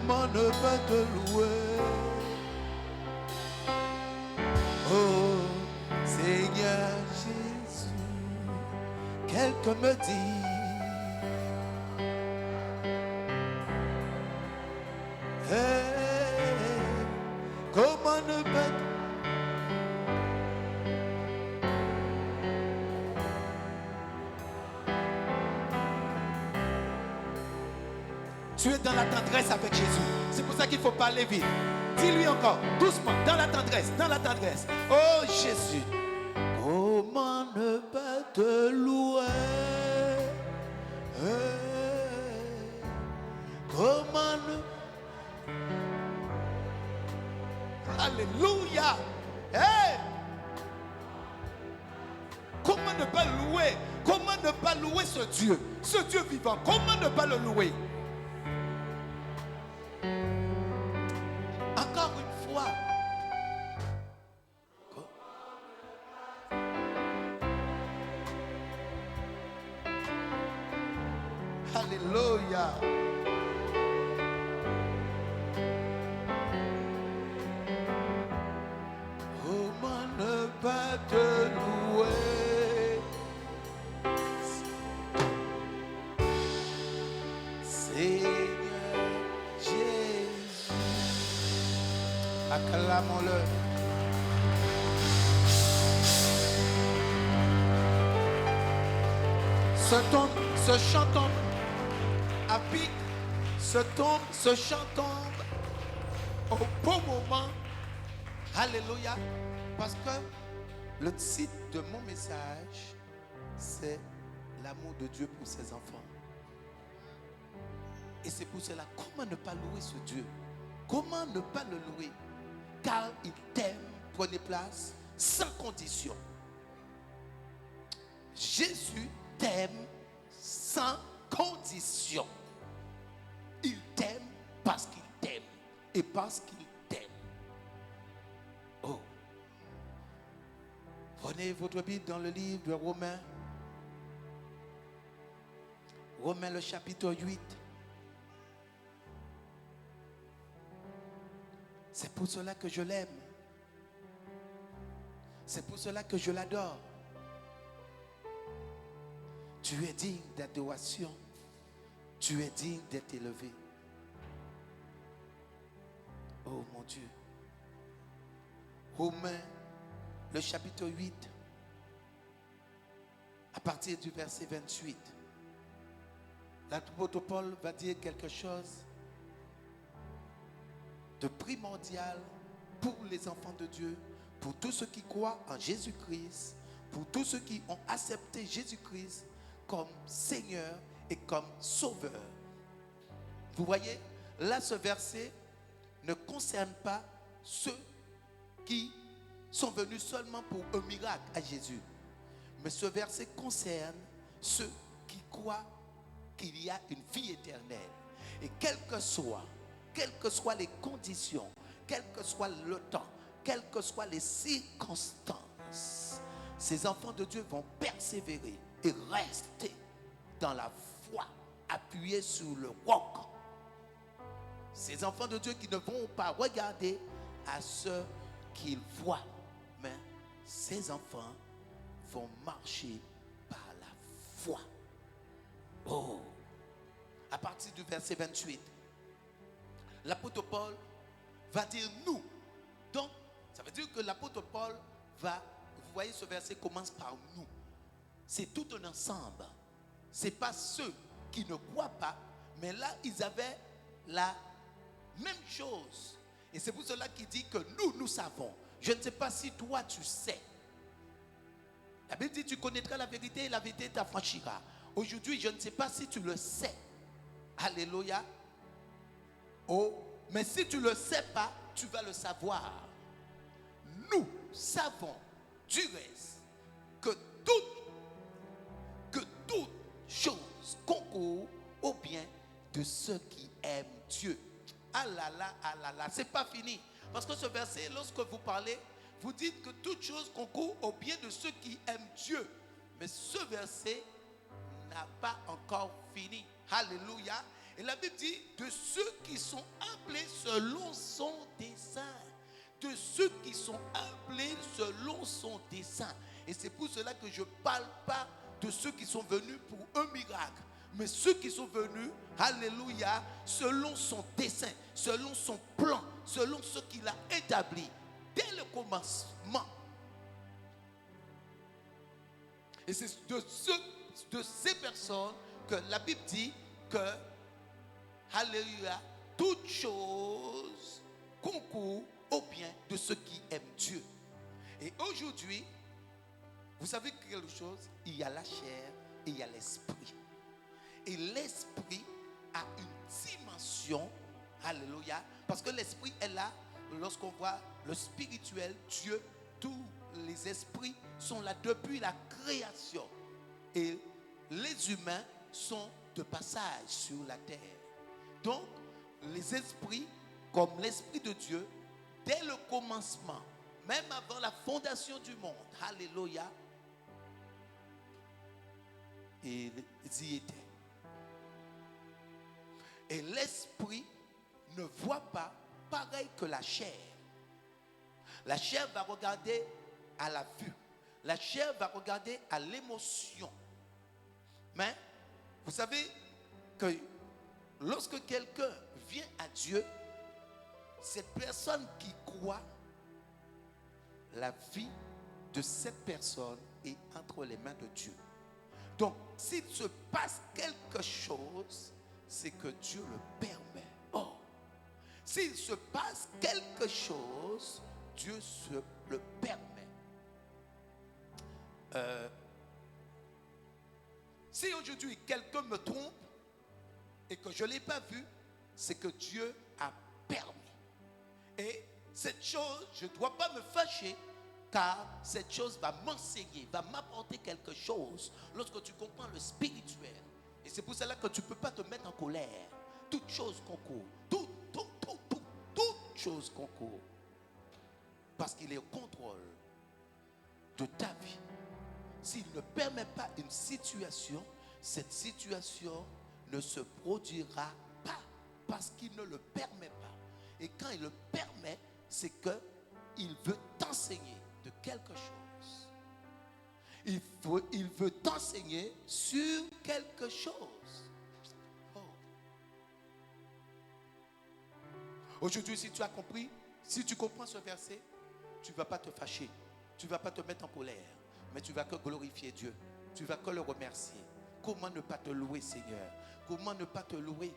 Comment ne pas te louer? Oh Seigneur Jésus, quelqu'un me dit, hey, comment ne pas te... Tu es dans la tendresse avec Jésus. C'est pour ça qu'il faut parler vite. Dis-lui encore, doucement, dans la tendresse, dans la tendresse. Oh Jésus, comment ne pas te louer? Comment ne... Alléluia. Hey! Comment ne pas louer? Comment ne pas louer ce Dieu vivant? Comment ne pas le louer? Encore une fois. Alléluia. Comment ne pas te louer? Seigneur Jésus. Acclamons-le. Ce chant tombe à pic, ce chant tombe au bon moment. Alléluia. Parce que le titre de mon message, c'est l'amour de Dieu pour ses enfants. Et c'est pour cela, comment ne pas louer ce Dieu? Comment ne pas le louer? Car il t'aime, prenez place, sans condition. Jésus t'aime sans condition. Il t'aime parce qu'il t'aime et parce qu'il t'aime. Oh. Prenez votre Bible dans le livre de Romains. Romains le chapitre 8. C'est pour cela que je l'aime. C'est pour cela que je l'adore. Tu es digne d'adoration. Tu es digne d'être élevé. Oh mon Dieu. Romains, le chapitre 8, à partir du verset 28. L'apôtre Paul va dire quelque chose de primordial pour les enfants de Dieu, pour tous ceux qui croient en Jésus-Christ, pour tous ceux qui ont accepté Jésus-Christ comme Seigneur et comme Sauveur. Vous voyez, là ce verset ne concerne pas ceux qui sont venus seulement pour un miracle à Jésus. Mais ce verset concerne ceux qui croient qu'il y a une vie éternelle. Et quelles que soient les conditions, quel que soit le temps, quelles que soient les circonstances, ces enfants de Dieu vont persévérer et rester dans la foi, appuyés sur le roc. Ces enfants de Dieu qui ne vont pas regarder à ce qu'ils voient, mais ces enfants vont marcher par la foi. Oh! À partir du verset 28, l'apôtre Paul va dire nous. Donc, ça veut dire que l'apôtre Paul va, vous voyez ce verset commence par nous. C'est tout un ensemble. Ce n'est pas ceux qui ne croient pas, mais là, ils avaient la même chose. Et c'est pour cela qu'il dit que nous savons. Je ne sais pas si toi, tu sais. La Bible dit, tu connaîtras la vérité et la vérité t'affranchira. Aujourd'hui, je ne sais pas si tu le sais. Alléluia. Oh, mais si tu ne le sais pas, tu vas le savoir. Nous savons du reste que toute chose concourt au bien de ceux qui aiment Dieu. Ah là là, c'est pas fini. Parce que ce verset, lorsque vous parlez, vous dites que toute chose concourt au bien de ceux qui aiment Dieu. Mais ce verset n'a pas encore fini. Alléluia. Et la Bible dit de ceux qui sont appelés selon son dessein. De ceux qui sont appelés selon son dessein. Et c'est pour cela que je ne parle pas de ceux qui sont venus pour un miracle, mais ceux qui sont venus, alléluia, selon son dessein, selon son plan, selon ce qu'il a établi dès le commencement. Et c'est de ces personnes que la Bible dit que, alléluia, toute chose concourt au bien de ceux qui aiment Dieu. Et aujourd'hui, vous savez quelque chose? Il y a la chair et il y a l'esprit. Et l'esprit a une dimension, alléluia, parce que l'esprit est là. Lorsqu'on voit le spirituel, Dieu, tous les esprits sont là depuis la création. Et les humains sont de passage sur la terre. Donc, les esprits, comme l'esprit de Dieu, dès le commencement, même avant la fondation du monde, alléluia, ils y étaient. Et l'esprit ne voit pas pareil que la chair. La chair va regarder à la vue. La chair va regarder à l'émotion. Mais vous savez que lorsque quelqu'un vient à Dieu, cette personne qui croit, la vie de cette personne est entre les mains de Dieu. Donc, s'il se passe quelque chose, c'est que Dieu le permet. Oh, s'il se passe quelque chose, Dieu se le permet. Si aujourd'hui quelqu'un me trompe et que je ne l'ai pas vu, c'est que Dieu a permis. Et cette chose, je ne dois pas me fâcher, car cette chose va m'enseigner, va m'apporter quelque chose lorsque tu comprends le spirituel. Et c'est pour cela que tu ne peux pas te mettre en colère. Toute chose concourt. Toute chose concourt. Parce qu'il est au contrôle de ta vie. S'il ne permet pas une situation, cette situation ne se produira pas. Parce qu'il ne le permet pas. Et quand il le permet, c'est qu'il veut t'enseigner de quelque chose. Il veut t'enseigner sur quelque chose. Oh. Aujourd'hui, si tu as compris, si tu comprends ce verset, tu ne vas pas te fâcher. Tu ne vas pas te mettre en colère. Mais tu vas que glorifier Dieu. Tu vas que le remercier. Comment ne pas te louer, Seigneur? Comment ne pas te louer,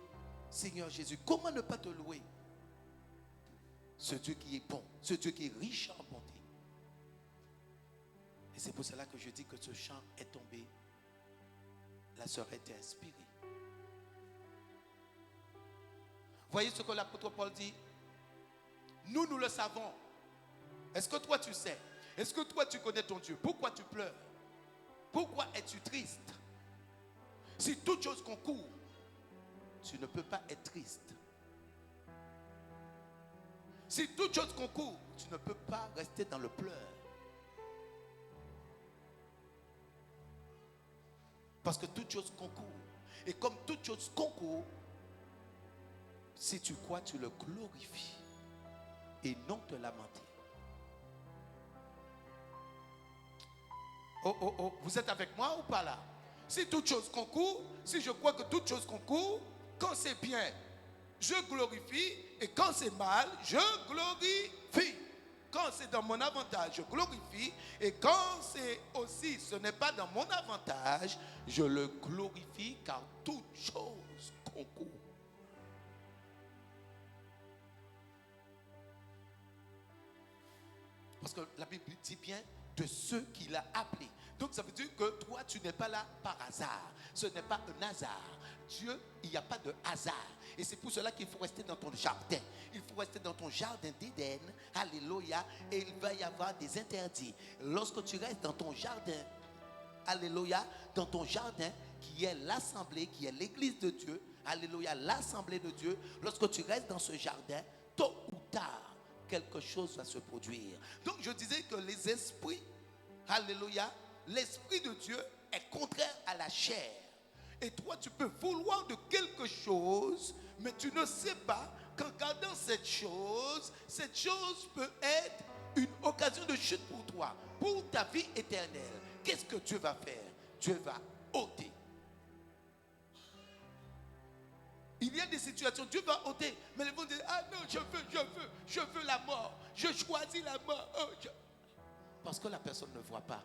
Seigneur Jésus? Comment ne pas te louer? Ce Dieu qui est bon, ce Dieu qui est riche en bonté. Et c'est pour cela que je dis que ce chant est tombé. La sœur était inspirée. Voyez ce que l'apôtre Paul dit. Nous le savons. Est-ce que toi tu sais? Est-ce que toi tu connais ton Dieu? Pourquoi tu pleures? Pourquoi es-tu triste? Si toute chose concourt, tu ne peux pas être triste. Si toute chose concourt, tu ne peux pas rester dans le pleur. Parce que toute chose concourt. Et comme toute chose concourt, si tu crois, tu le glorifies. Et non te lamenter. Oh, vous êtes avec moi ou pas là? Si toute chose concourt, si je crois que toute chose concourt, quand c'est bien, je glorifie, et quand c'est mal, je glorifie. Quand c'est dans mon avantage, je glorifie, et quand c'est aussi, ce n'est pas dans mon avantage, je le glorifie, car toute chose concourt. Parce que la Bible dit bien de ceux qu'il a appelés. Donc ça veut dire que toi, tu n'es pas là par hasard. Ce n'est pas un hasard. Dieu, il n'y a pas de hasard. Et c'est pour cela qu'il faut rester dans ton jardin. Il faut rester dans ton jardin d'Éden. Alléluia. Et il va y avoir des interdits. Lorsque tu restes dans ton jardin, alléluia, dans ton jardin qui est l'assemblée, qui est l'église de Dieu, alléluia, l'assemblée de Dieu, lorsque tu restes dans ce jardin, tôt ou tard, quelque chose va se produire. Donc je disais que les esprits, alléluia, l'esprit de Dieu est contraire à la chair. Et toi, tu peux vouloir de quelque chose, mais tu ne sais pas qu'en gardant cette chose peut être une occasion de chute pour toi, pour ta vie éternelle. Qu'est-ce que Dieu va faire? Dieu va ôter. Il y a des situations, Dieu va ôter, mais les gens disent, ah non, je veux la mort, je choisis la mort. Parce que la personne ne voit pas.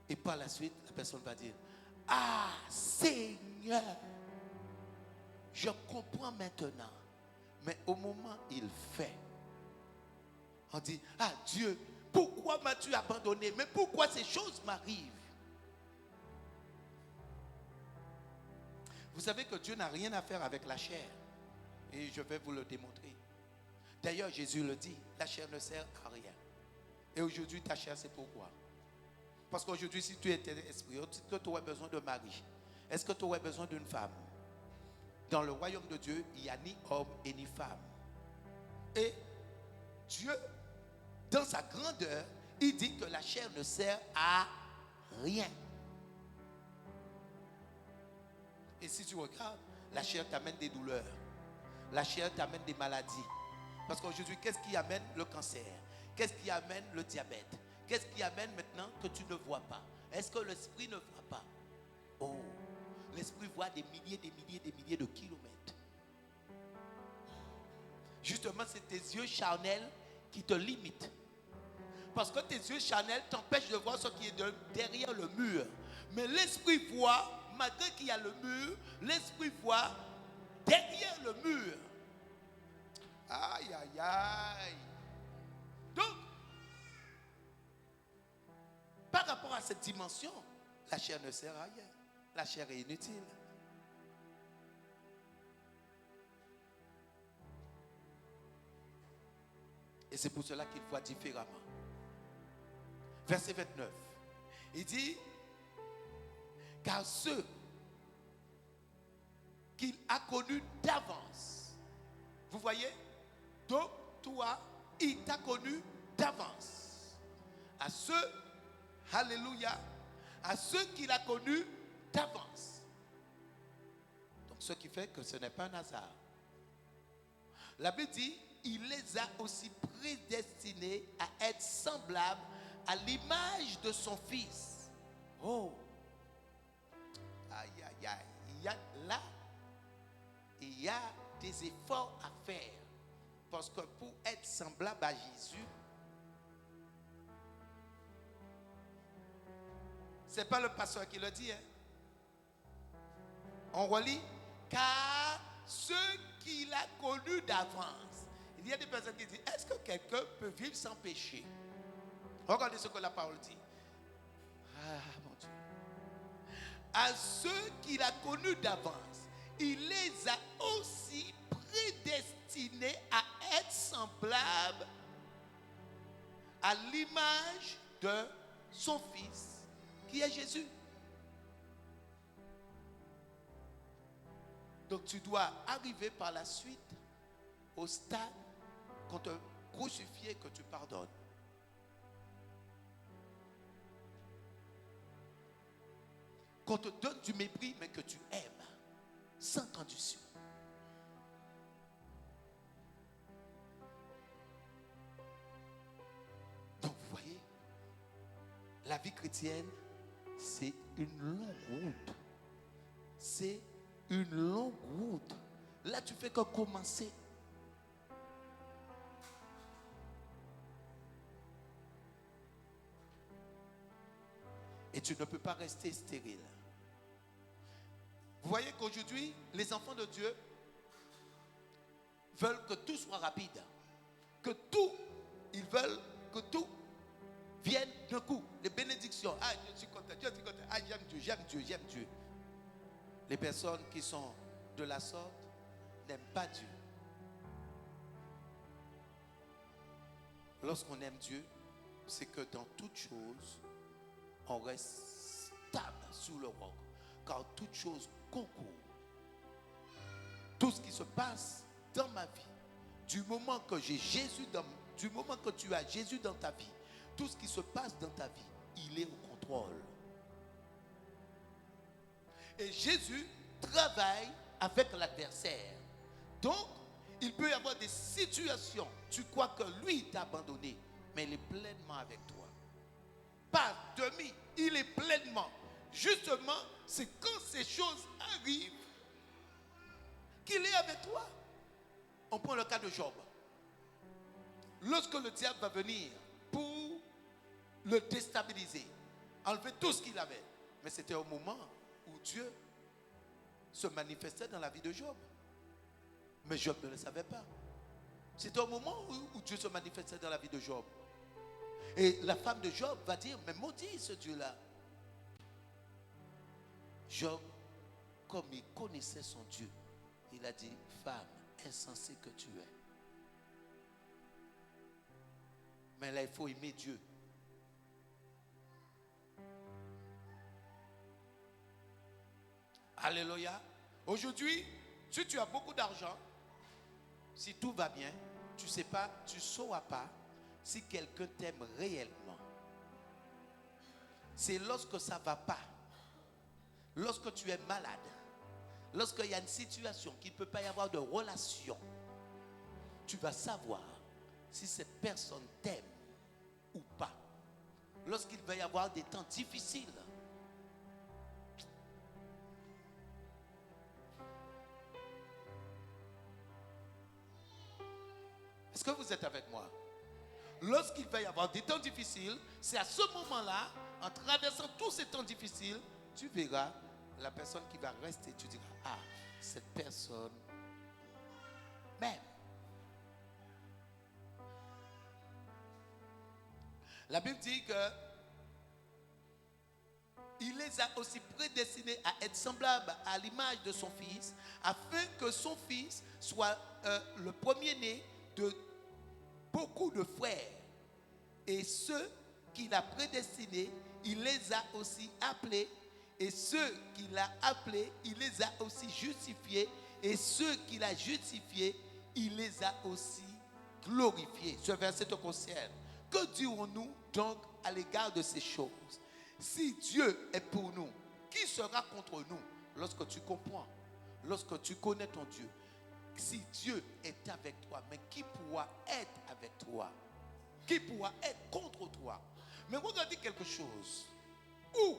Et par la suite, la personne va dire, ah Seigneur, je comprends maintenant. Mais au moment où il fait, on dit, ah Dieu, pourquoi m'as-tu abandonné? Mais pourquoi ces choses m'arrivent? Vous savez que Dieu n'a rien à faire avec la chair. Et je vais vous le démontrer. D'ailleurs, Jésus le dit, la chair ne sert à rien. Et aujourd'hui, ta chair, c'est pourquoi? Parce qu'aujourd'hui, si tu étais esprit, est-ce que tu aurais besoin de mari? Est-ce que tu aurais besoin d'une femme? Dans le royaume de Dieu, il n'y a ni homme et ni femme. Et Dieu, dans sa grandeur, il dit que la chair ne sert à rien. Et si tu regardes, la chair t'amène des douleurs. La chair t'amène des maladies. Parce qu'aujourd'hui, qu'est-ce qui amène le cancer? Qu'est-ce qui amène le diabète? Qu'est-ce qui amène maintenant que tu ne vois pas? Est-ce que l'esprit ne voit pas? Oh, l'esprit voit des milliers de kilomètres. Justement, c'est tes yeux charnels qui te limitent. Parce que tes yeux charnels t'empêchent de voir ce qui est derrière le mur. Mais l'esprit voit, malgré qu'il y a le mur, l'esprit voit derrière le mur. Aïe, aïe, aïe. Donc, par rapport à cette dimension, la chair ne sert à rien. La chair est inutile. Et c'est pour cela qu'il voit différemment. Verset 29. Il dit, car ceux qu'il a connus d'avance. Vous voyez? Donc, toi, il t'a connu d'avance. À ceux, alléluia, à ceux qu'il a connus d'avance. Donc, ce qui fait que ce n'est pas un hasard. La Bible dit, il les a aussi prédestinés à être semblables à l'image de son Fils. Oh! Aïe, aïe, aïe. Il y a des efforts à faire. Parce que pour être semblable à Jésus, ce n'est pas le pasteur qui le dit. Hein? On relit, car ceux qu'il a connus d'avance. Il y a des personnes qui disent, est-ce que quelqu'un peut vivre sans péché? Regardez ce que la parole dit. Ah, mon Dieu. À ceux qu'il a connus d'avance, il les a aussi prédestinés à être semblables à l'image de son Fils, qui est Jésus. Donc tu dois arriver par la suite au stade qu'on te crucifie et que tu pardonnes. Qu'on te donne du mépris, mais que tu aimes, sans condition. Donc vous voyez, la vie chrétienne, c'est une longue route. C'est une longue route. Là, tu fais que commencer. Et tu ne peux pas rester stérile. Vous voyez qu'aujourd'hui, les enfants de Dieu veulent que tout soit rapide. Ils veulent que tout vienne d'un coup. Les bénédictions. Ah, je suis content, je suis content. Ah, j'aime Dieu. Les personnes qui sont de la sorte n'aiment pas Dieu. Lorsqu'on aime Dieu, c'est que dans toute chose, on reste stable sous le roc. Car toute chose concourt. Tout ce qui se passe dans ma vie, du moment que du moment que tu as Jésus dans ta vie, tout ce qui se passe dans ta vie, il est au contrôle. Et Jésus travaille avec l'adversaire. Donc, il peut y avoir des situations, tu crois que lui t'a abandonné, mais il est pleinement avec toi. Pas demi, il est pleinement. Justement, c'est quand ces choses arrivent qu'il est avec toi. On prend le cas de Job. Lorsque le diable va venir pour le déstabiliser, enlever tout ce qu'il avait, mais c'était au moment où Dieu se manifestait dans la vie de Job. Mais Job ne le savait pas. C'était au moment où Dieu se manifestait dans la vie de Job. Et la femme de Job va dire, mais maudit ce Dieu-là. Job, comme il connaissait son Dieu, il a dit, femme insensée que tu es. Mais là, il faut aimer Dieu. Alléluia. Aujourd'hui, si tu as beaucoup d'argent, si tout va bien, tu ne sais pas, tu ne sauras pas si quelqu'un t'aime réellement. C'est lorsque ça ne va pas, lorsque tu es malade, lorsqu'il y a une situation qu'il ne peut pas y avoir de relation, tu vas savoir si cette personne t'aime ou pas. Lorsqu'il va y avoir des temps difficiles, est-ce que vous êtes avec moi? Lorsqu'il va y avoir des temps difficiles, c'est à ce moment-là, en traversant tous ces temps difficiles, tu verras la personne qui va rester. Tu diras, ah, cette personne m'aime. La Bible dit que il les a aussi prédestinés à être semblables à l'image de son fils, afin que son fils soit le premier-né de beaucoup de frères. Et ceux qu'il a prédestinés, il les a aussi appelés. Et ceux qu'il a appelés, il les a aussi justifiés. Et ceux qu'il a justifiés, il les a aussi glorifiés. Ce verset te concerne. Que dirons-nous donc à l'égard de ces choses? Si Dieu est pour nous, qui sera contre nous? Lorsque tu comprends, lorsque tu connais ton Dieu. Si Dieu est avec toi, mais qui pourra être avec toi? Qui pourra être contre toi? Mais regardez quelque chose où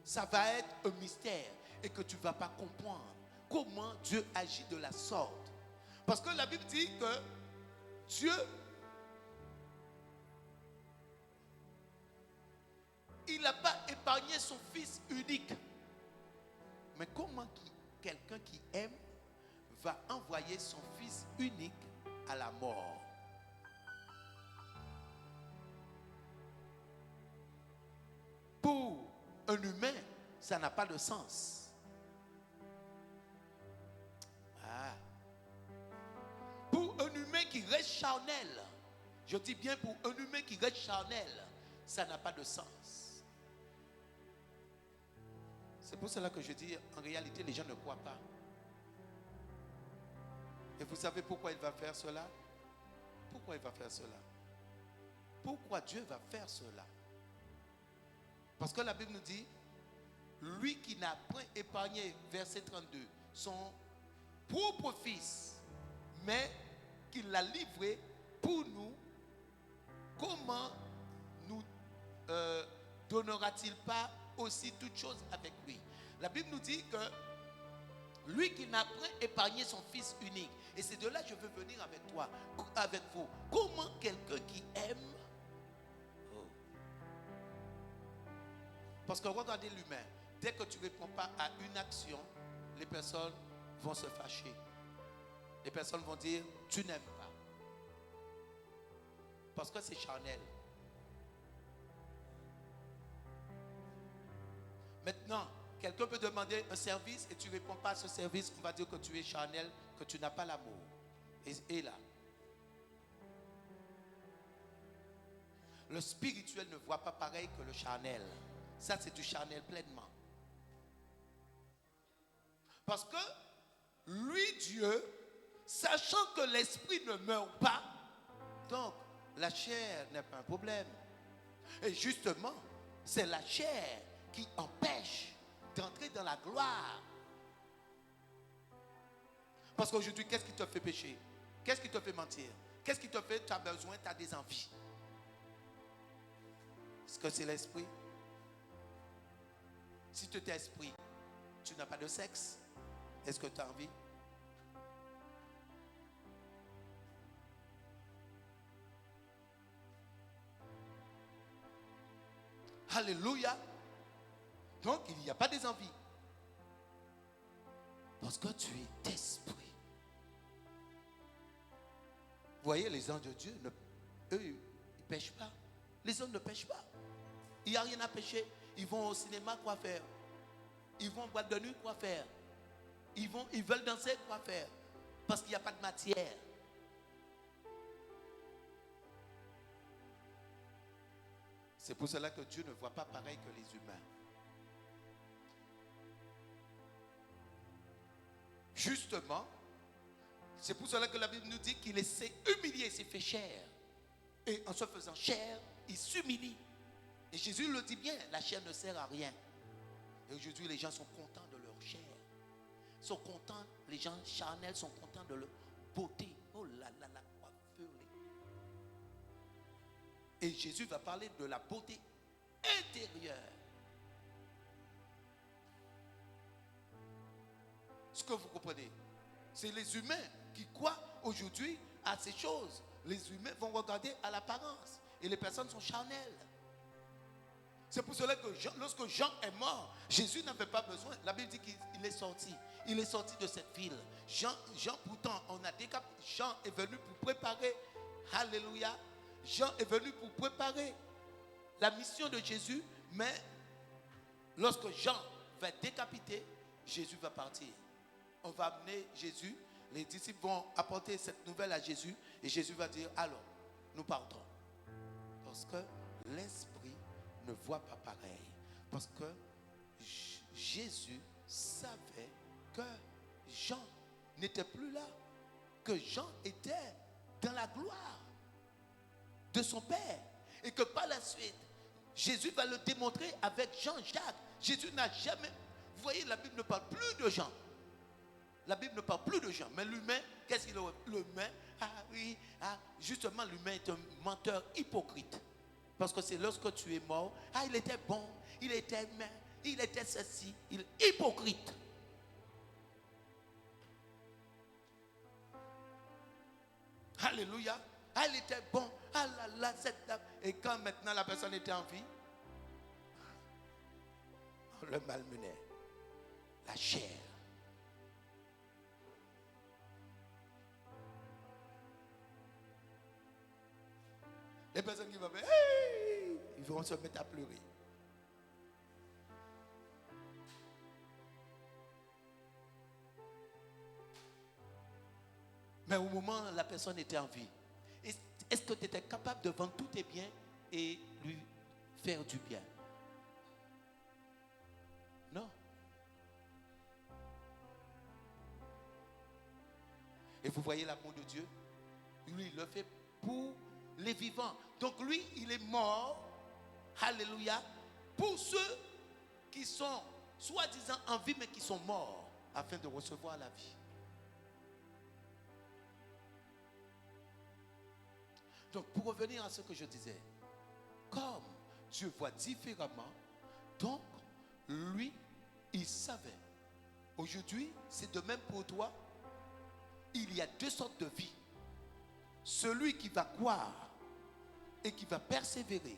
ça va être un mystère et que tu ne vas pas comprendre comment Dieu agit de la sorte. Parce que la Bible dit que Dieu, il n'a pas épargné son fils unique. Mais comment quelqu'un qui aime va envoyer son fils unique à la mort? Pour un humain, ça n'a pas de sens. Ah. Pour un humain qui reste charnel, je dis bien pour un humain qui reste charnel, ça n'a pas de sens. C'est pour cela que je dis, en réalité, les gens ne croient pas. Et vous savez pourquoi il va faire cela? Pourquoi il va faire cela? Pourquoi Dieu va faire cela? Parce que la Bible nous dit, lui qui n'a point épargné, verset 32, son propre fils, mais qu'il l'a livré pour nous, comment nous donnera-t-il pas aussi toutes choses avec lui? La Bible nous dit que lui qui n'a point épargné son fils unique, et c'est de là que je veux venir avec toi, avec vous. Comment quelqu'un qui aime, parce que regardez l'humain, dès que tu ne réponds pas à une action, les personnes vont se fâcher. Les personnes vont dire, tu n'aimes pas. Parce que c'est charnel. Maintenant, quelqu'un peut demander un service et tu ne réponds pas à ce service, on va dire que tu es charnel, que tu n'as pas l'amour. Et là, le spirituel ne voit pas pareil que le charnel. Ça, c'est du charnel pleinement. Parce que lui, Dieu, sachant que l'esprit ne meurt pas, donc la chair n'est pas un problème. Et justement, c'est la chair qui empêche d'entrer dans la gloire. Parce qu'aujourd'hui, qu'est-ce qui te fait pécher? Qu'est-ce qui te fait mentir? Qu'est-ce qui te fait, tu as besoin, tu as des envies? Est-ce que c'est l'esprit? Si tu es esprit, tu n'as pas de sexe. Est-ce que tu as envie? Alléluia. Donc, il n'y a pas des envies. Parce que tu es esprit. Vous voyez, les anges de Dieu, eux, ils ne pêchent pas. Les hommes ne pêchent pas. Il n'y a rien à pêcher. Ils vont au cinéma, quoi faire? Ils vont en boîte de nuit, quoi faire? Ils veulent danser, quoi faire? Parce qu'il n'y a pas de matière. C'est pour cela que Dieu ne voit pas pareil que les humains. Justement, c'est pour cela que la Bible nous dit qu'il s'est humilié, il s'est fait chair. Et en se faisant chair, il s'humilie. Et Jésus le dit bien, la chair ne sert à rien. Et aujourd'hui, les gens sont contents de leur chair. Ils sont contents, les gens charnels sont contents de leur beauté. Oh là là, la coiffure. Et Jésus va parler de la beauté intérieure. Ce que vous comprenez, c'est les humains qui croient aujourd'hui à ces choses. Les humains vont regarder à l'apparence. Et les personnes sont charnelles. C'est pour cela que lorsque Jean est mort, Jésus n'avait pas besoin. La Bible dit qu'il est sorti. Il est sorti de cette ville. Jean pourtant, Jean est venu pour préparer. Alléluia. Jean est venu pour préparer la mission de Jésus. Mais lorsque Jean va être décapité, Jésus va partir. On va amener Jésus. Les disciples vont apporter cette nouvelle à Jésus. Et Jésus va dire, alors, nous partons. Parce que l'esprit ne voit pas pareil. Parce que Jésus savait que Jean n'était plus là. Que Jean était dans la gloire de son Père. Et que par la suite, Jésus va le démontrer avec Jean-Jacques. Jésus n'a jamais... Vous voyez, la Bible ne parle plus de Jean. La Bible ne parle plus de Jean. Mais l'humain, qu'est-ce qu'il est? L'humain, justement, l'humain est un menteur hypocrite. Parce que c'est lorsque tu es mort, il était bon, il était ceci, il est hypocrite. Alléluia. Il était bon. Ah là là, cette dame. Et quand maintenant la personne était en vie, on le malmenait. La chair. Les personnes qui vont faire, hey! Ils vont se mettre à pleurer. Mais au moment où la personne était en vie, est-ce que tu étais capable de vendre tous tes biens et lui faire du bien? Non. Et vous voyez l'amour de Dieu? Lui, il le fait pour les vivants. Donc lui, il est mort, alléluia, pour ceux qui sont soi-disant en vie, mais qui sont morts, afin de recevoir la vie. Donc pour revenir à ce que je disais, comme Dieu voit différemment, donc lui, il savait. Aujourd'hui, c'est de même pour toi. Il y a deux sortes de vie. Celui qui va croire et qui va persévérer,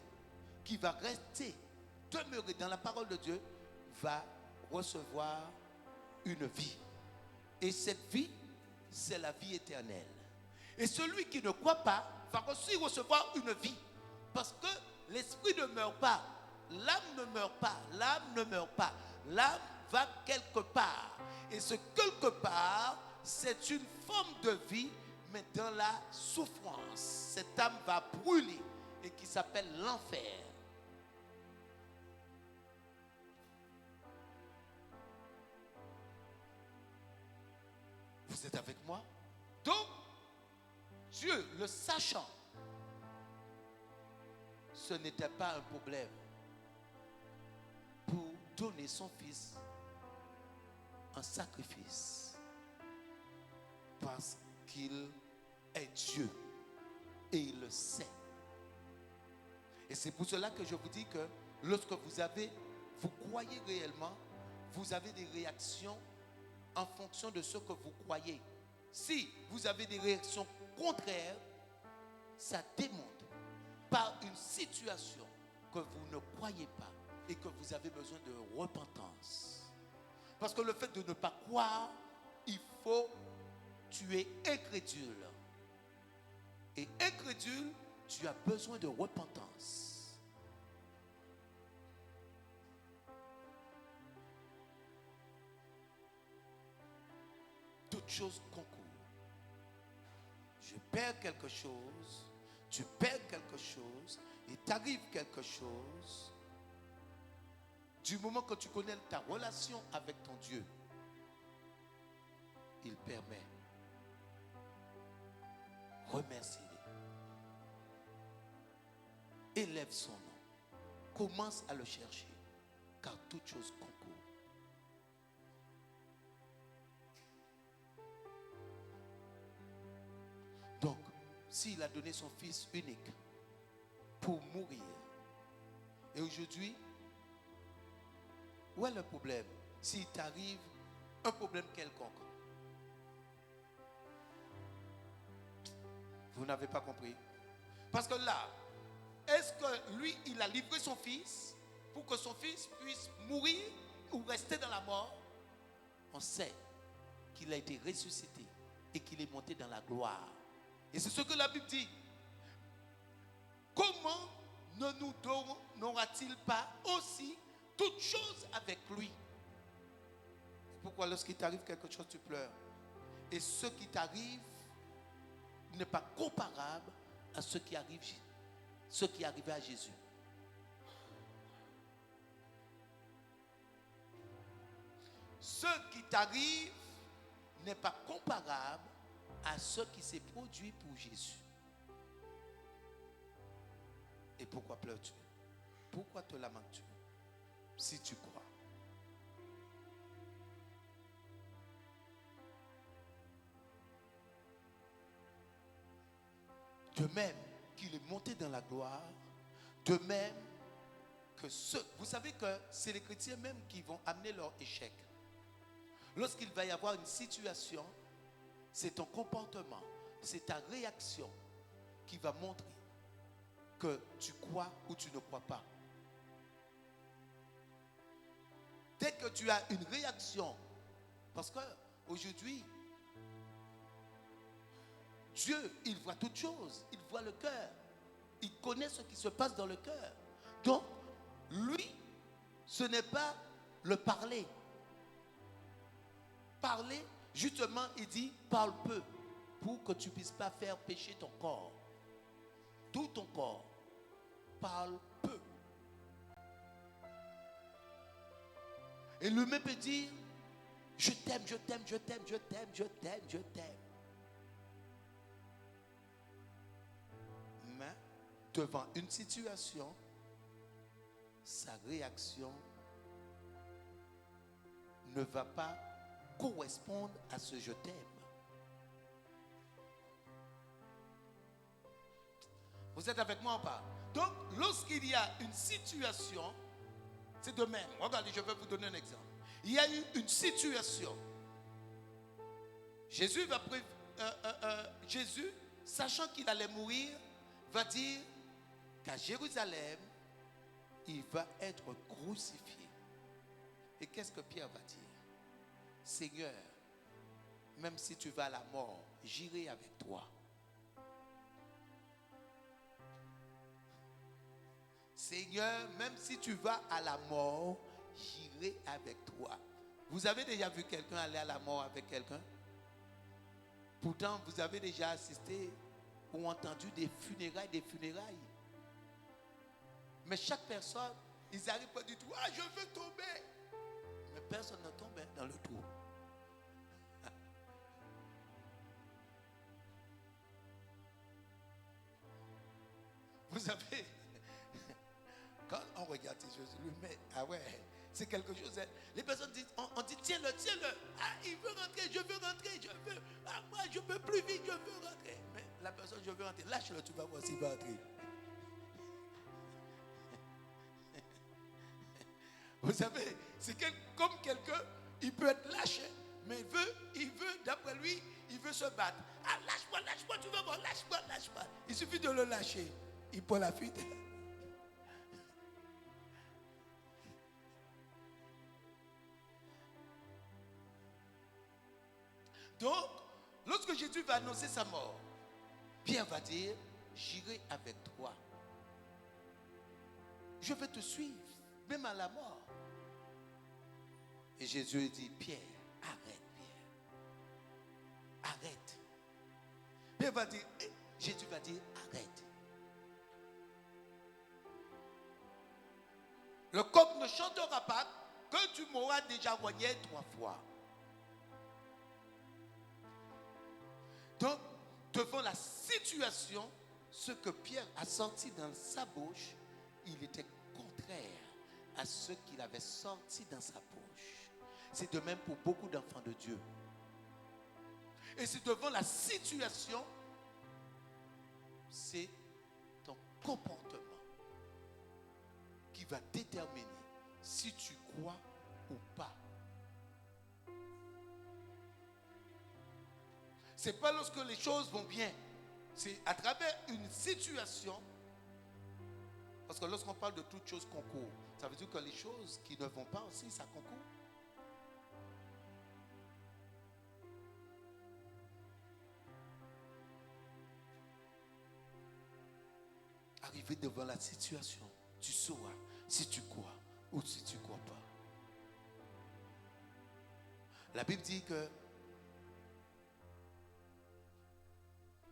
qui va rester, demeurer dans la parole de Dieu, va recevoir une vie. Et cette vie, c'est la vie éternelle. Et celui qui ne croit pas va aussi recevoir une vie. Parce que l'esprit ne meurt pas, l'âme ne meurt pas, l'âme ne meurt pas. L'âme va quelque part. Et ce quelque part, c'est une forme de vie, mais dans la souffrance. Cette âme va brûler et qui s'appelle l'enfer. Vous êtes avec moi? Donc, Dieu, le sachant, ce n'était pas un problème pour donné son Fils en sacrifice parce qu'il est Dieu et il le sait. Et c'est pour cela que je vous dis que lorsque vous croyez réellement, vous avez des réactions en fonction de ce que vous croyez. Si vous avez des réactions contraires, ça démontre par une situation que vous ne croyez pas et que vous avez besoin de repentance. Parce que le fait de ne pas croire, tu es incrédule. Et incrédule, tu as besoin de repentance. Toutes choses concourent. Je perds quelque chose, tu perds quelque chose, il t'arrive quelque chose. Du moment que tu connais ta relation avec ton Dieu, il permet. Remercie-le. Élève son nom. Commence à le chercher, car toute chose concourt. Donc, s'il a donné son Fils unique pour mourir, et aujourd'hui, où est le problème? S'il t'arrive un problème quelconque, vous n'avez pas compris. Parce que là, est-ce que lui, il a livré son Fils pour que son Fils puisse mourir ou rester dans la mort? On sait qu'il a été ressuscité et qu'il est monté dans la gloire. Et c'est ce que la Bible dit. Comment ne nous donnera-t-il pas aussi toutes choses avec lui? Pourquoi lorsqu'il t'arrive quelque chose, tu pleures? Et ce qui t'arrive n'est pas comparable à ce qui arrivait à Jésus. Ce qui t'arrive n'est pas comparable à ce qui s'est produit pour Jésus. Et pourquoi pleures-tu? Pourquoi te lamentes-tu? Si tu crois. De même qu'il est monté dans la gloire, de même que vous savez que c'est les chrétiens même qui vont amener leur échec. Lorsqu'il va y avoir une situation, c'est ton comportement, c'est ta réaction qui va montrer que tu crois ou tu ne crois pas. Dès que tu as une réaction, parce qu'aujourd'hui, Dieu, il voit toutes choses, il voit le cœur, il connaît ce qui se passe dans le cœur. Donc, lui, ce n'est pas le parler. Parler, justement, il dit, parle peu, pour que tu ne puisses pas faire pécher ton corps. Tout ton corps, parle peu. Et l'humain peut dire, je t'aime, je t'aime, je t'aime, je t'aime, je t'aime, je t'aime. Mais devant une situation, sa réaction ne va pas correspondre à ce je t'aime. Vous êtes avec moi ou pas? Donc, lorsqu'il y a une situation, c'est de même. Regardez, je vais vous donner un exemple. Il y a eu une situation. Jésus, sachant qu'il allait mourir, va dire qu'à Jérusalem, il va être crucifié. Et qu'est-ce que Pierre va dire? Seigneur, même si tu vas à la mort, j'irai avec toi. Seigneur, même si tu vas à la mort, j'irai avec toi. Vous avez déjà vu quelqu'un aller à la mort avec quelqu'un? Pourtant, vous avez déjà assisté ou entendu des funérailles. Mais chaque personne, ils n'arrivent pas du tout. Ah, je veux tomber. Mais personne ne tombe dans le trou. Vous savez, quand on regarde ces choses, ah ouais, c'est quelque chose. Les personnes disent, on dit tiens-le. Ah, il veut rentrer, je veux rentrer, je veux. Ah, moi, je peux plus vite, je veux rentrer. Mais la personne, je veux rentrer, lâche-le, tu vas voir s'il va rentrer. Vous savez, c'est comme quelqu'un, il peut être lâché, mais il veut, d'après lui, il veut se battre. Ah, lâche-moi, tu veux voir, lâche-moi. Il suffit de le lâcher. Il prend la fuite. Donc, lorsque Jésus va annoncer sa mort, Pierre va dire, j'irai avec toi. Je vais te suivre, même à la mort. Et Jésus dit, Pierre, arrête, Pierre. Arrête. Pierre va dire, Jésus va dire, arrête. Le coq ne chantera pas que tu m'auras déjà rogné 3 fois. Donc, devant la situation, ce que Pierre a sorti dans sa bouche, il était contraire à ce qu'il avait sorti dans sa bouche. C'est de même pour beaucoup d'enfants de Dieu. Et c'est devant la situation, c'est ton comportement qui va déterminer si tu crois ou pas. Ce n'est pas lorsque les choses vont bien. C'est à travers une situation. Parce que lorsqu'on parle de toutes choses concours, ça veut dire que les choses qui ne vont pas aussi, ça concourt. Arrivé devant la situation, tu sauras si tu crois ou si tu ne crois pas. La Bible dit que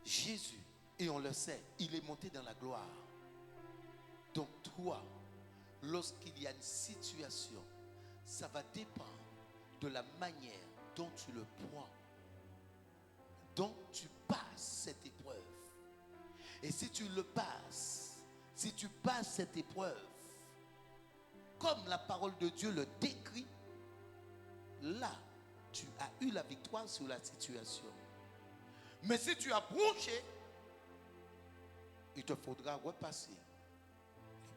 Jésus, et on le sait, il est monté dans la gloire. Donc toi, lorsqu'il y a une situation, ça va dépendre de la manière dont tu le prends, dont tu passes cette épreuve. Et si tu le passes, si tu passes cette épreuve, comme la parole de Dieu le décrit, là, tu as eu la victoire sur la situation. Mais si tu as bronché, il te faudra repasser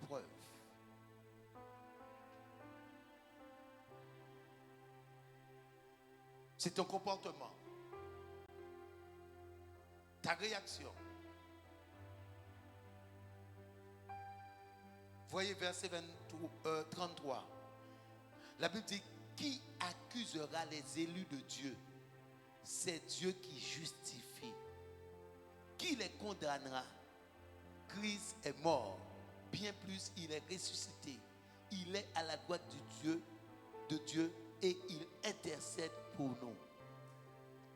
l'épreuve. C'est ton comportement, ta réaction. Voyez verset 33. La Bible dit, qui accusera les élus de Dieu? C'est Dieu qui justifie. Qui les condamnera? Christ est mort. Bien plus, il est ressuscité. Il est à la droite de Dieu et il intercède pour nous.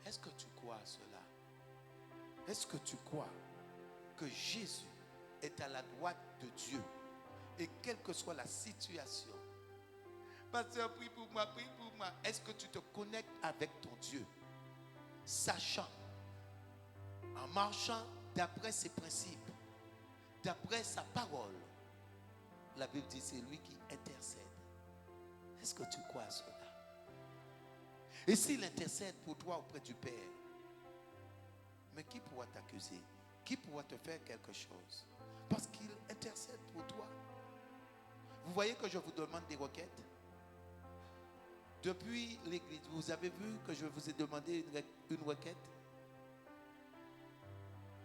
Est-ce que tu crois à cela? Est-ce que tu crois que Jésus est à la droite de Dieu? Et quelle que soit la situation, pasteur, prie pour moi, prie pour moi. Est-ce que tu te connectes avec ton Dieu, sachant, en marchant d'après ses principes, d'après sa parole? La Bible dit c'est lui qui intercède. Est-ce que tu crois à cela? Et s'il intercède pour toi auprès du Père, mais qui pourra t'accuser? Qui pourra te faire quelque chose? Parce qu'il intercède pour toi. Vous voyez que je vous demande des requêtes? Depuis l'église, vous avez vu que je vous ai demandé une requête?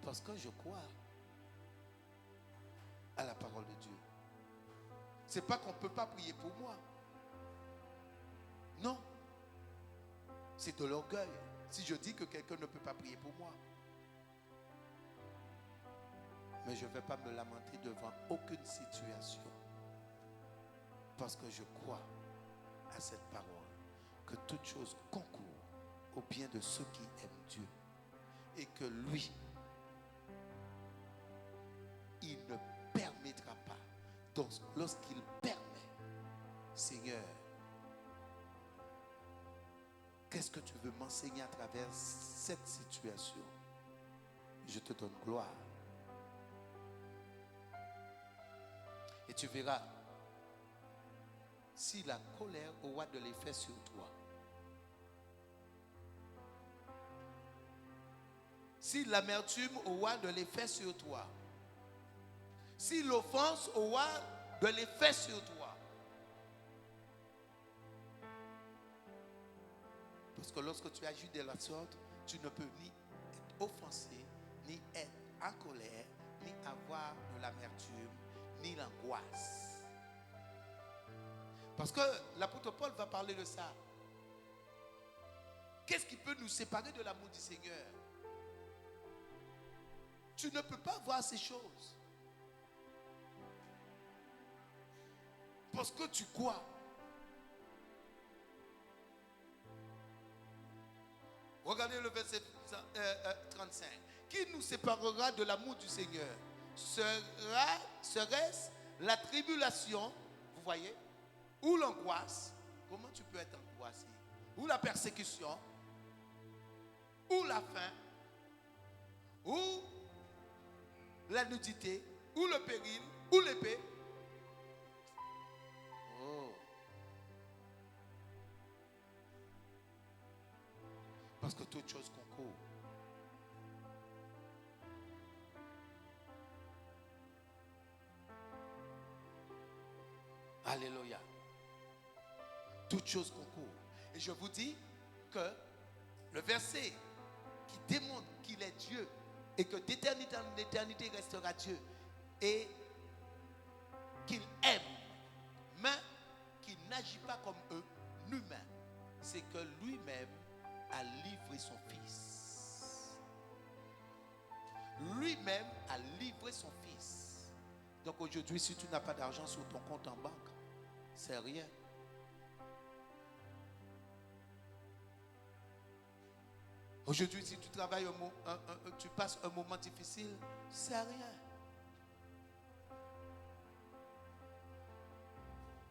Parce que je crois à la parole de Dieu. Ce n'est pas qu'on ne peut pas prier pour moi. Non. C'est de l'orgueil si je dis que quelqu'un ne peut pas prier pour moi. Mais je ne vais pas me lamenter devant aucune situation. Parce que je crois à cette parole, que toute chose concourt au bien de ceux qui aiment Dieu. Et que lui, il ne permettra pas. Donc, lorsqu'il permet, Seigneur, qu'est-ce que tu veux m'enseigner à travers cette situation? Je te donne gloire. Et tu verras, si la colère aura de l'effet sur toi. Si l'amertume aura de l'effet sur toi. Si l'offense aura de l'effet sur toi. Parce que lorsque tu agis de la sorte, tu ne peux ni être offensé, ni être en colère, ni avoir de l'amertume, ni l'angoisse. Parce que l'apôtre Paul va parler de ça. Qu'est-ce qui peut nous séparer de l'amour du Seigneur? Tu ne peux pas voir ces choses. Parce que tu crois. Regardez le verset 35. Qui nous séparera de l'amour du Seigneur? Serait-ce la tribulation, vous voyez, ou l'angoisse? Comment tu peux être angoissé? Ou la persécution, ou la faim, ou la nudité, ou le péril, ou l'épée? Oh. Parce que toute chose concourt. Alléluia. Toute chose concourt. Et je vous dis que le verset qui démontre qu'il est Dieu et que d'éternité en éternité restera Dieu et qu'il aime, mais qu'il n'agit pas comme un humain, c'est que lui-même a livré son fils. Lui-même a livré son fils. Donc aujourd'hui, si tu n'as pas d'argent sur ton compte en banque, c'est rien. Aujourd'hui, si tu travailles, tu passes un moment difficile, c'est rien.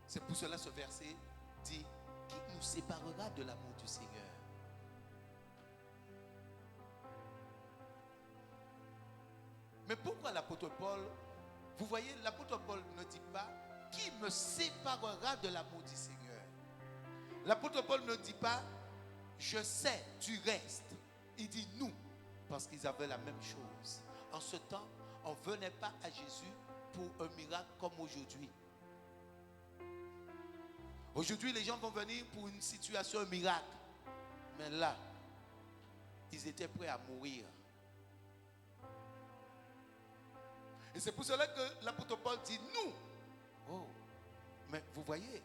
C'est pour cela ce verset dit qui nous séparera de l'amour du Seigneur. Mais pourquoi l'apôtre Paul, vous voyez, l'apôtre Paul ne dit pas qui me séparera de l'amour du Seigneur. L'apôtre Paul ne dit pas je sais, tu restes. Il dit nous, parce qu'ils avaient la même chose. En ce temps, on ne venait pas à Jésus pour un miracle comme aujourd'hui. Aujourd'hui, les gens vont venir pour une situation, un miracle. Mais là, ils étaient prêts à mourir. Et c'est pour cela que l'apôtre Paul dit nous. Oh, mais vous voyez,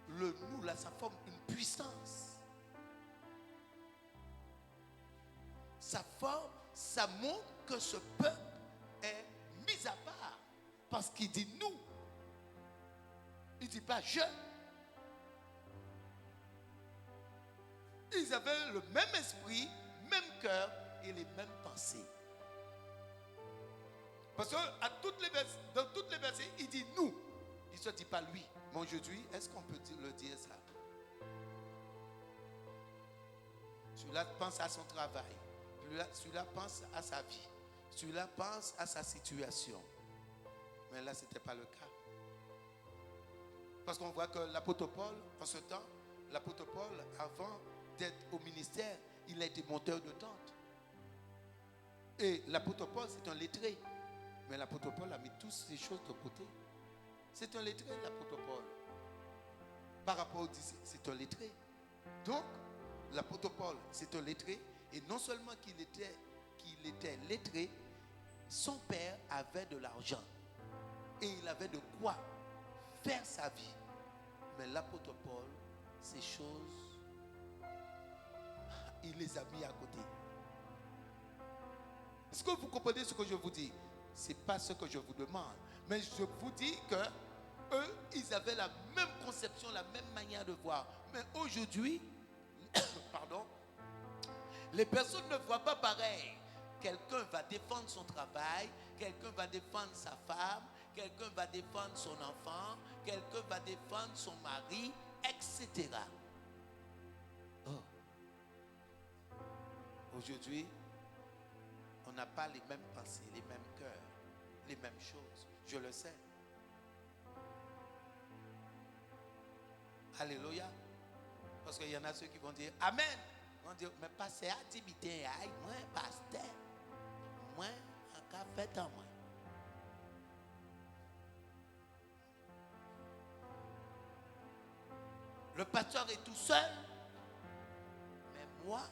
le nous là, ça forme une puissance. Ça montre que ce peuple est mis à part. Parce qu'il dit nous. Il ne dit pas je. Ils avaient le même esprit, même cœur et les mêmes pensées. Parce que dans toutes les versets, il dit nous. Il ne se dit pas lui. Mais aujourd'hui, est-ce qu'on peut le dire ça? Celui-là pense à son travail. Celui-là pense à sa vie. Celui-là pense à sa situation. Mais là, ce n'était pas le cas. Parce qu'on voit que l'apôtre Paul, en ce temps, l'apôtre Paul, avant d'être au ministère, il a été monteur de tente. Et l'apôtre Paul, c'est un lettré. Mais l'apôtre Paul a mis toutes ces choses de côté. C'est un lettré, l'apôtre Paul. Par rapport au disciple, c'est un lettré. Donc, l'apôtre Paul, c'est un lettré. Et non seulement qu'il était lettré, son père avait de l'argent. Et il avait de quoi faire sa vie. Mais l'apôtre Paul, ces choses, il les a mis à côté. Est-ce que vous comprenez ce que je vous dis? Ce n'est pas ce que je vous demande. Mais je vous dis que eux, ils avaient la même conception, la même manière de voir. Mais aujourd'hui, pardon, les personnes ne voient pas pareil. Quelqu'un va défendre son travail, quelqu'un va défendre sa femme, quelqu'un va défendre son enfant, quelqu'un va défendre son mari, etc. Oh. Aujourd'hui, on n'a pas les mêmes pensées, les mêmes cœurs, les mêmes choses. Je le sais. Alléluia. Parce qu'il y en a ceux qui vont dire Amen. Ils vont dire, mais pasteur a dit, moi, pasteur, moi, en cas fait en moi. Le pasteur est tout seul, mais moi,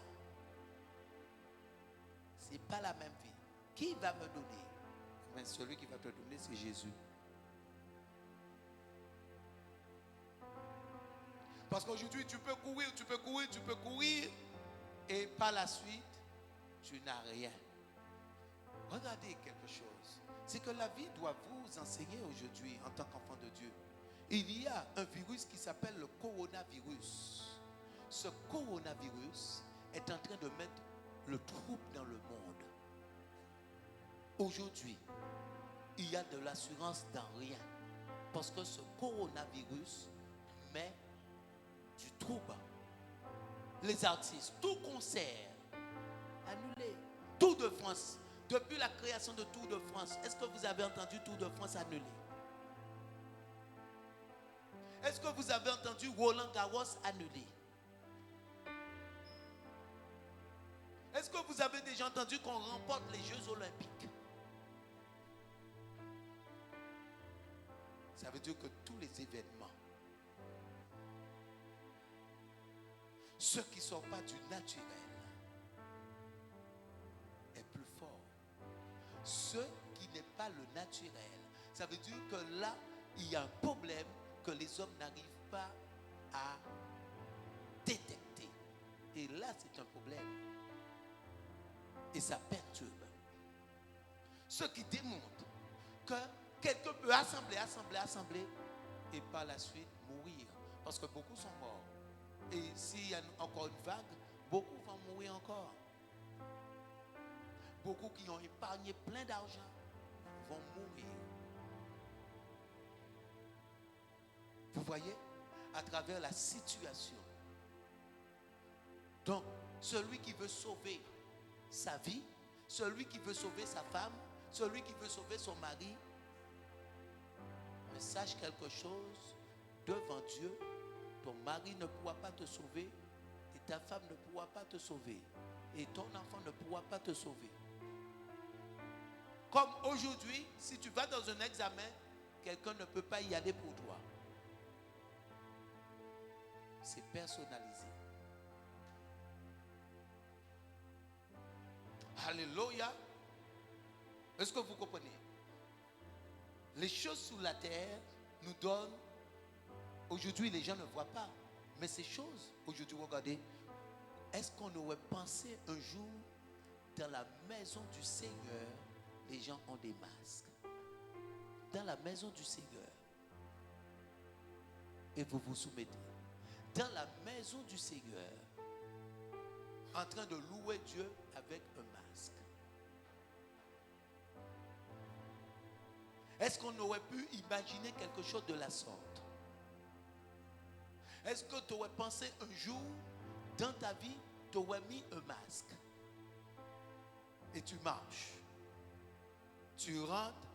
ce n'est pas la même vie. Qui va me donner? Mais celui qui va te donner, c'est Jésus. Parce qu'aujourd'hui, tu peux courir, et par la suite, tu n'as rien. Regardez quelque chose. C'est que la vie doit vous enseigner aujourd'hui en tant qu'enfant de Dieu. Il y a un virus qui s'appelle le coronavirus. Ce coronavirus est en train de mettre le trouble dans le monde. Aujourd'hui, il y a de l'assurance dans rien. Parce que ce coronavirus met du trouble. Les artistes, tout concert annulé. Tour de France. Depuis la création de Tour de France, est-ce que vous avez entendu Tour de France annulé? Est-ce que vous avez entendu Roland Garros annulé? Est-ce que vous avez déjà entendu qu'on remporte les Jeux Olympiques? Ça veut dire que tous les événements, ceux qui ne sont pas du naturel, est plus fort. Ce qui n'est pas le naturel, ça veut dire que là, il y a un problème que les hommes n'arrivent pas à détecter. Et là, c'est un problème. Et ça perturbe. Ce qui démontre que quelqu'un peut assembler et par la suite mourir. Parce que beaucoup sont morts. Et s'il y a encore une vague, beaucoup vont mourir encore. Beaucoup qui ont épargné plein d'argent vont mourir. Vous voyez, à travers la situation. Donc, celui qui veut sauver sa vie, celui qui veut sauver sa femme, celui qui veut sauver son mari, mais sache quelque chose, devant Dieu, ton mari ne pourra pas te sauver et ta femme ne pourra pas te sauver et ton enfant ne pourra pas te sauver. Comme aujourd'hui, si tu vas dans un examen, quelqu'un ne peut pas y aller pour toi. C'est personnalisé. Alléluia. Est-ce que vous comprenez? Les choses sous la terre nous donnent. Aujourd'hui, les gens ne voient pas. Mais ces choses, aujourd'hui, regardez. Est-ce qu'on aurait pensé un jour, dans la maison du Seigneur, les gens ont des masques? Dans la maison du Seigneur. Et vous vous soumettez. Dans la maison du Seigneur, en train de louer Dieu avec un masque. Est-ce qu'on aurait pu imaginer quelque chose de la sorte? Est-ce que tu aurais pensé un jour, dans ta vie, tu aurais mis un masque et tu marches, tu rentres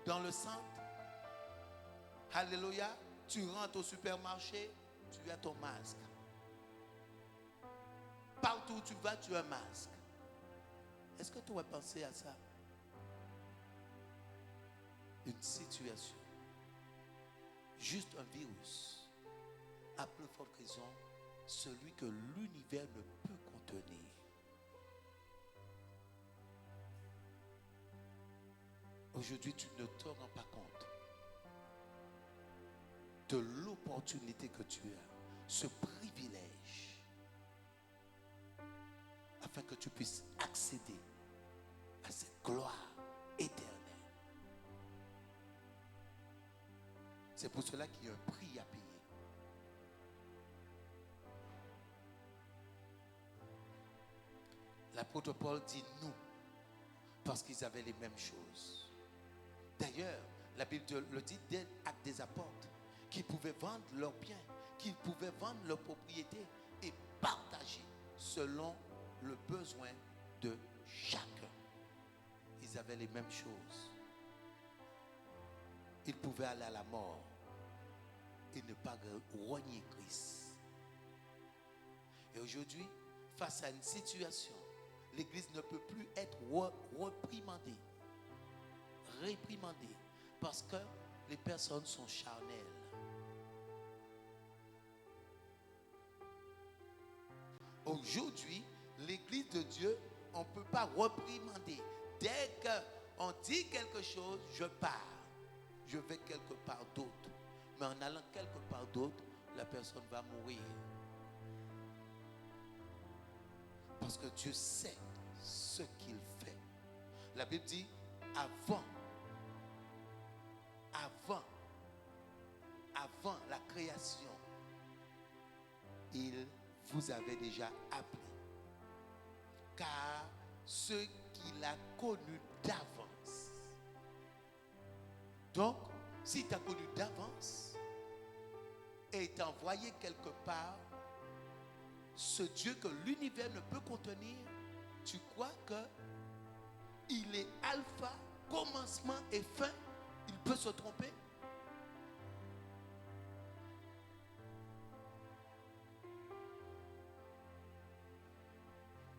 dans le centre, alléluia, tu rentres au supermarché, tu as ton masque. Partout où tu vas, tu as un masque. Est-ce que tu aurais pensé à ça? Une situation, juste un virus, à plus forte raison, celui que l'univers ne peut contenir. Aujourd'hui, tu ne te rends pas compte de l'opportunité que tu as, ce privilège, afin que tu puisses accéder à cette gloire éternelle. C'est pour cela qu'il y a un prix à payer. L'apôtre Paul dit nous, parce qu'ils avaient les mêmes choses. D'ailleurs, la Bible le dit dès Actes des Apôtres, qu'ils pouvaient vendre leurs biens, qu'ils pouvaient vendre leurs propriétés et partager selon le besoin de chacun. Ils avaient les mêmes choses. il pouvait aller à la mort et ne pas renier Christ. Et aujourd'hui, face à une situation, l'Église ne peut plus être réprimandée, parce que les personnes sont charnelles. Aujourd'hui, l'Église de Dieu, on ne peut pas réprimander. Dès qu'on dit quelque chose, je pars. Je vais quelque part d'autre. Mais en allant quelque part d'autre, la personne va mourir. Parce que Dieu sait ce qu'il fait. La Bible dit, avant la création, il vous avait déjà appelé. Car ceux qu'il a connus d'avance. Donc, si tu as connu d'avance et t'a envoyé quelque part, ce Dieu que l'univers ne peut contenir, tu crois qu'il est alpha, commencement et fin? Il peut se tromper?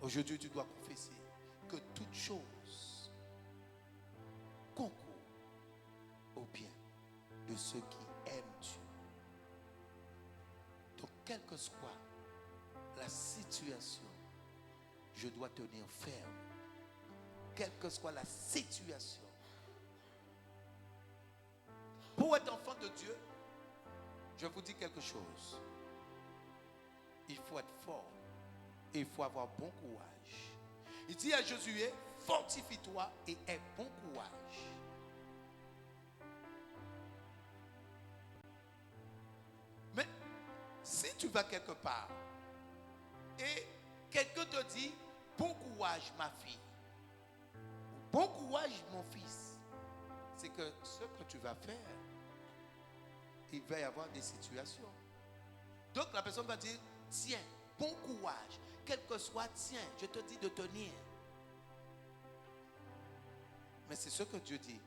Aujourd'hui, tu dois confesser que toute chose concourt au bien de ceux qui aiment Dieu. Donc, quelle que soit la situation, je dois tenir ferme. Quelle que soit la situation. Pour être enfant de Dieu, je vous dis quelque chose. Il faut être fort. Et il faut avoir bon courage. Il dit à Josué, fortifie-toi et aie bon courage. Mais si tu vas quelque part et quelqu'un te dit, bon courage ma fille, bon courage mon fils, c'est que ce que tu vas faire, il va y avoir des situations. Donc la personne va dire, tiens, bon courage, quel que soit, tiens, je te dis de tenir. Mais c'est ce que Dieu dit.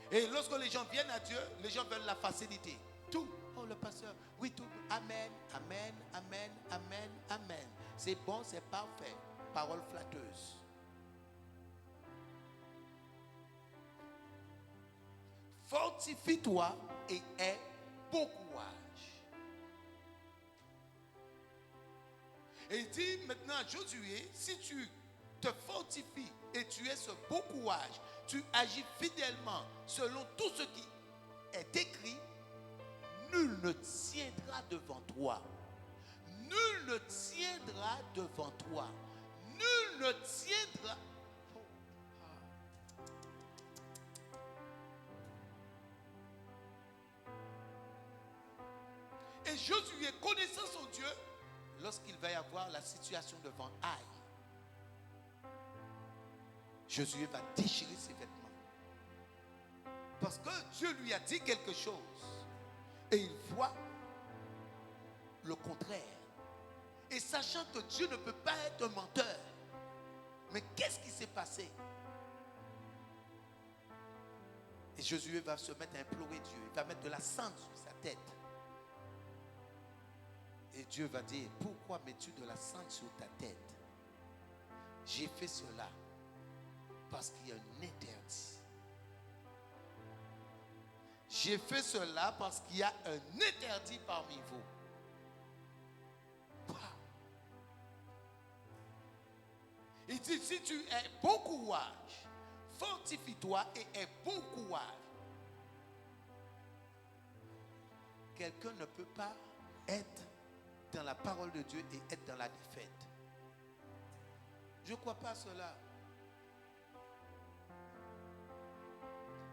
Et lorsque les gens viennent à Dieu, les gens veulent la facilité. Tout. Oh, le pasteur, oui, tout. Amen, amen, amen, amen, amen. C'est bon, c'est parfait. Parole flatteuse. Fortifie-toi et aie bon courage. Et il dit maintenant à Josué, si tu te fortifies et tu es ce beau courage, tu agis fidèlement selon tout ce qui est écrit, nul ne tiendra devant toi. Nul ne tiendra devant toi. Nul ne tiendra. Et Josué, connaissant son Dieu, lorsqu'il va y avoir la situation devant Aïe, Josué va déchirer ses vêtements. Parce que Dieu lui a dit quelque chose. Et il voit le contraire. Et sachant que Dieu ne peut pas être un menteur. Mais qu'est-ce qui s'est passé? Et Josué va se mettre à implorer Dieu. Il va mettre de la cendre sur sa tête. Et Dieu va dire, pourquoi mets-tu de la cendre sur ta tête? J'ai fait cela parce qu'il y a un interdit. J'ai fait cela parce qu'il y a un interdit parmi vous. Il dit, si tu es bon courage, fortifie-toi et aie bon courage. Quelqu'un ne peut pas être dans la parole de Dieu et être dans la défaite. Je ne crois pas à cela.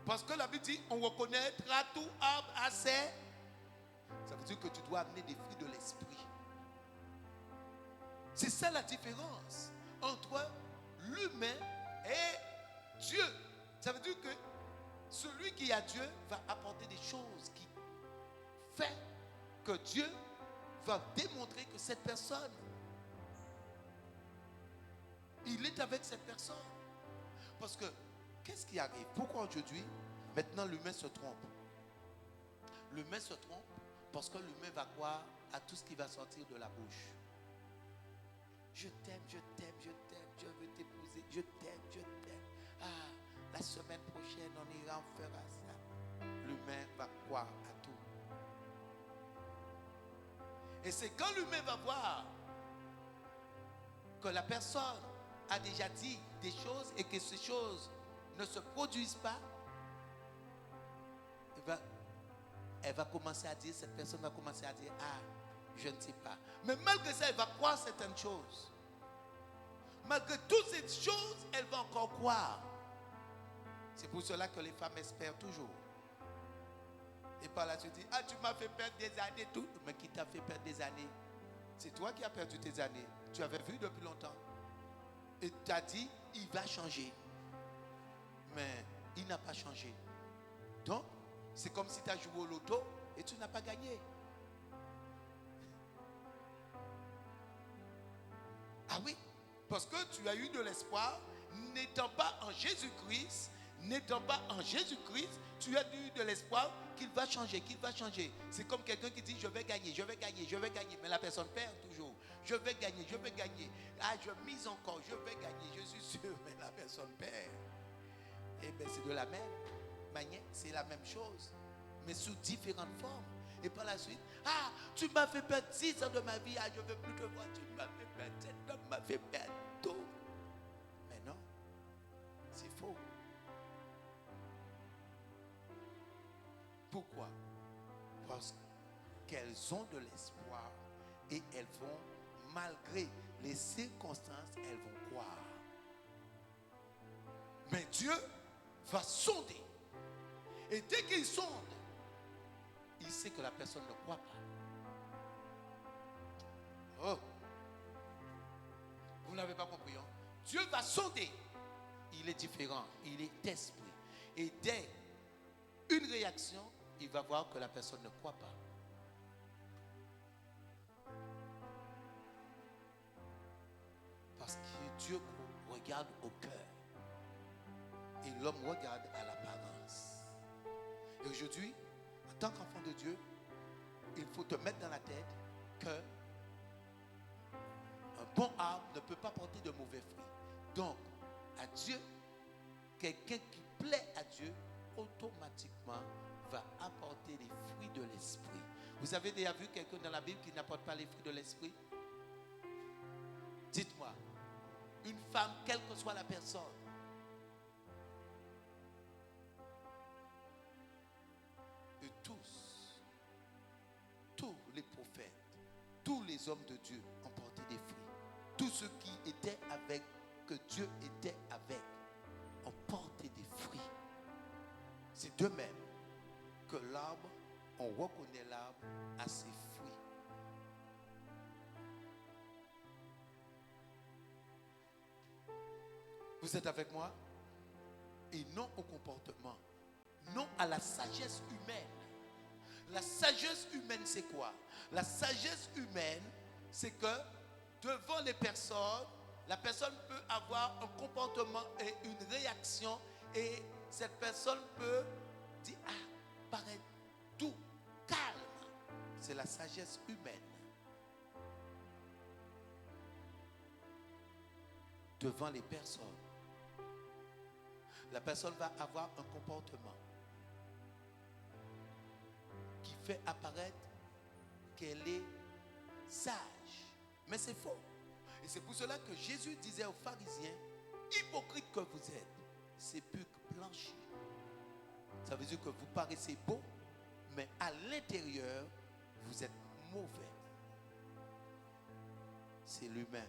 Parce que la Bible dit, on reconnaîtra tout arbre à ses. Ça veut dire que tu dois amener des fruits de l'esprit. C'est ça la différence entre l'humain et Dieu. Ça veut dire que celui qui a Dieu va apporter des choses qui fait que Dieu va démontrer que cette personne, il est avec cette personne. Parce que, qu'est-ce qui arrive? Pourquoi aujourd'hui, Maintenant, l'humain se trompe. L'humain se trompe parce que l'humain va croire à tout ce qui va sortir de la bouche. Je t'aime, je t'aime, je t'aime, je veux t'épouser, je t'aime, je t'aime. Ah, la semaine prochaine, on ira, on fera ça. L'humain va croire à tout. Et c'est quand l'humain va voir que la personne a déjà dit des choses et que ces choses ne se produisent pas, elle va commencer à dire, cette personne va commencer à dire, ah, je ne sais pas. Mais malgré ça, elle va croire certaines choses. Malgré toutes ces choses, elle va encore croire. C'est pour cela que les femmes espèrent toujours. Et par là, tu dis, ah, tu m'as fait perdre des années, tout. Mais qui t'a fait perdre des années? C'est toi qui as perdu tes années. Tu avais vu depuis longtemps. Et tu as dit, il va changer. Mais il n'a pas changé. Donc, c'est comme si tu as joué au loto et tu n'as pas gagné. Ah oui, parce que tu as eu de l'espoir, n'étant pas en Jésus-Christ, tu as eu de l'espoir qu'il va changer, C'est comme quelqu'un qui dit, je vais gagner, mais la personne perd toujours. Je vais gagner. Ah, je mise encore, je vais gagner, je suis sûr, mais la personne perd. Eh bien, c'est de la même manière, c'est la même chose, mais sous différentes formes. Et par la suite, ah, tu m'as fait perdre 6 ans de ma vie, ah, je ne veux plus te voir, tu m'as fait perdre 7 ans, tu m'as fait perdre tout. Mais non, c'est faux. Pourquoi? Parce qu'elles ont de l'espoir et elles vont, malgré les circonstances, elles vont croire. Mais Dieu va sonder. Et dès qu'il sonde, il sait que la personne ne croit pas. Oh, vous n'avez pas compris, hein? Dieu va sonder. Il est différent, il est esprit. Et dès une réaction, il va voir que la personne ne croit pas. Parce que Dieu regarde au cœur. Et l'homme regarde à l'apparence. Et aujourd'hui, en tant qu'enfant de Dieu, il faut te mettre dans la tête que un bon arbre ne peut pas porter de mauvais fruits. Donc, à Dieu, quelqu'un qui plaît à Dieu, automatiquement va apporter les fruits de l'esprit. Vous avez déjà vu quelqu'un dans la Bible qui n'apporte pas les fruits de l'esprit? Dites-moi, une femme, quelle que soit la personne, et tous les prophètes, tous les hommes de Dieu ont porté des fruits. Tous ceux qui étaient avec, que Dieu était avec, ont porté des fruits. C'est de même que l'arbre, on reconnaît l'arbre à ses fruits. Vous êtes avec moi? Et non au comportement, non à la sagesse humaine. La sagesse humaine, c'est quoi? La sagesse humaine, c'est que devant les personnes, la personne peut avoir un comportement et une réaction, et cette personne peut dire, ah, paraît tout calme. C'est la sagesse humaine. Devant les personnes, la personne va avoir un comportement qui fait apparaître qu'elle est sage. Mais c'est faux. Et c'est pour cela que Jésus disait aux pharisiens, hypocrites que vous êtes, sépulcres blanchis. Ça veut dire que vous paraissez beau, mais à l'intérieur, vous êtes mauvais. C'est l'humain.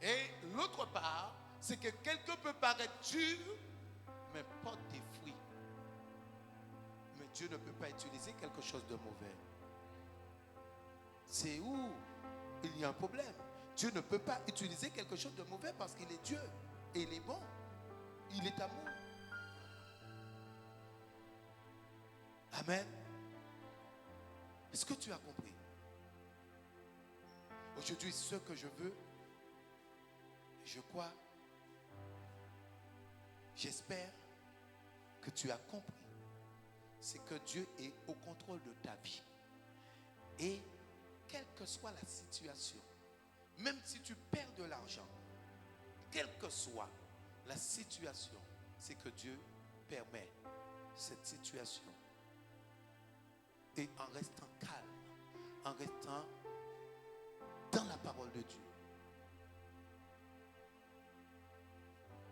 Et l'autre part, c'est que quelqu'un peut paraître dur, mais porte des fruits. Mais Dieu ne peut pas utiliser quelque chose de mauvais. C'est où il y a un problème. Dieu ne peut pas utiliser quelque chose de mauvais parce qu'il est Dieu. Et il est bon. Il est amour. Amen. Est-ce que tu as compris? Aujourd'hui, ce que je veux, je crois, j'espère que tu as compris, c'est que Dieu est au contrôle de ta vie. Et quelle que soit la situation, même si tu perds de l'argent, quelle que soit la situation, c'est que Dieu permet cette situation. Et en restant calme, en restant dans la parole de Dieu,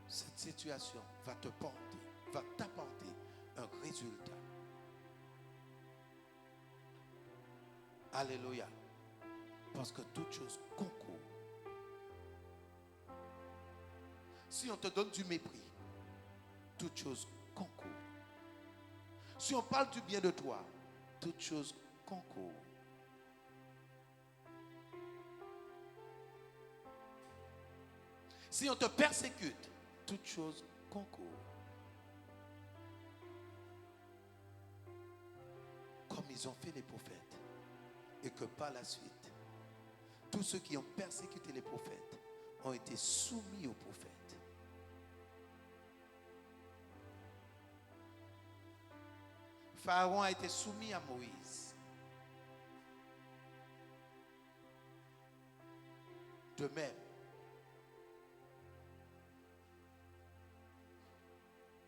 cette situation va te porter, va t'apporter un résultat. Alléluia. Parce que toute chose concourt. Si on te donne du mépris, toute chose concourt. Si on parle du bien de toi, toute chose concourt. Si on te persécute, toute chose concourt. Comme ils ont fait les prophètes. Et que par la suite, tous ceux qui ont persécuté les prophètes ont été soumis aux prophètes. Pharaon a été soumis à Moïse. De même,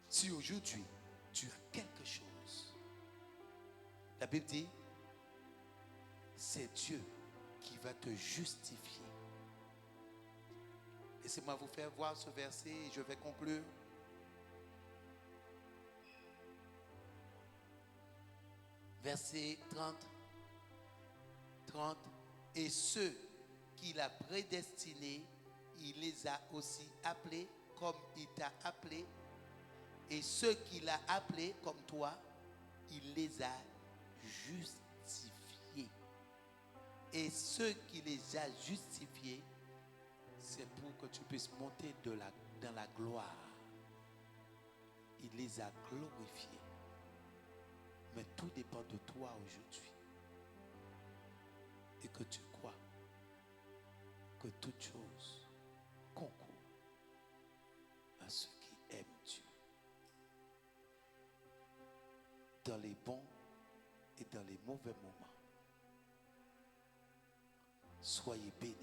si aujourd'hui tu as quelque chose, la Bible dit, c'est Dieu qui va te justifier. Laissez-moi vous faire voir ce verset et je vais conclure. Verset 30. Et ceux qu'il a prédestinés, il les a aussi appelés comme il t'a appelé. Et ceux qu'il a appelés comme toi, il les a justifiés. Et ceux qui les a justifiés, c'est pour que tu puisses monter dans la gloire. Il les a glorifiés. Mais tout dépend de toi aujourd'hui. Et que tu crois que toute chose concourt à ceux qui aiment Dieu. Dans les bons et dans les mauvais moments. Soyez bénis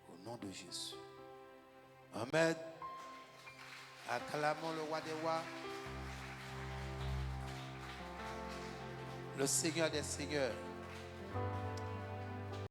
au nom de Jésus. Amen. Acclamons le roi des rois, le Seigneur des seigneurs.